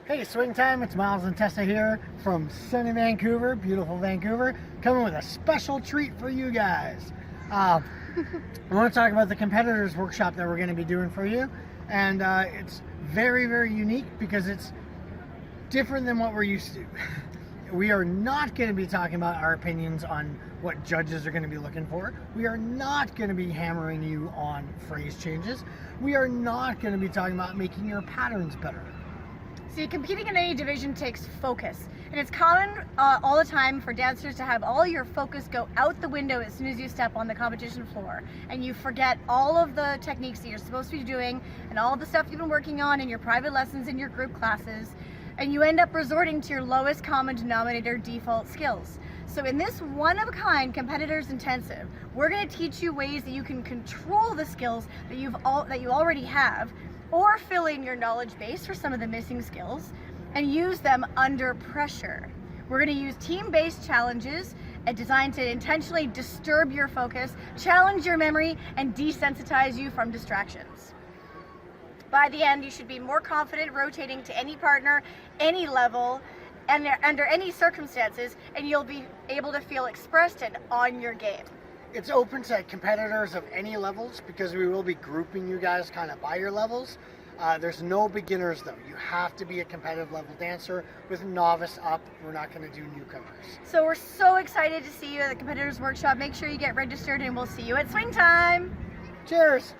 Hey, swing time, it's Myles and Tessa here from sunny Vancouver, beautiful Vancouver, coming with a special treat for you guys. I want to talk about the competitors workshop that we're going to be doing for you, and it's very, very unique because it's different than what we're used to. We are not going to be talking about our opinions on what judges are going to be looking for. We are not going to be hammering you on phrase changes. We are not going to be talking about making your patterns better. See, competing in any division takes focus, and it's common all the time for dancers to have all your focus go out the window as soon as you step on the competition floor, and you forget all of the techniques that you're supposed to be doing and all the stuff you've been working on in your private lessons and your group classes, and you end up resorting to your lowest common denominator default skills. So in this one-of-a-kind competitors intensive, we're going to teach you ways that you can control the skills that you already have, or fill in your knowledge base for some of the missing skills and use them under pressure. We're going to use team-based challenges designed to intentionally disturb your focus, challenge your memory, and desensitize you from distractions. By the end, you should be more confident rotating to any partner, any level, and under any circumstances, and you'll be able to feel expressed and on your game. It's open to competitors of any levels because we will be grouping you guys kind of by your levels. There's no beginners though. You have to be a competitive level dancer with novice up. We're not going to do newcomers. So we're so excited to see you at the Competitors Workshop. Make sure you get registered and we'll see you at swing time. Cheers!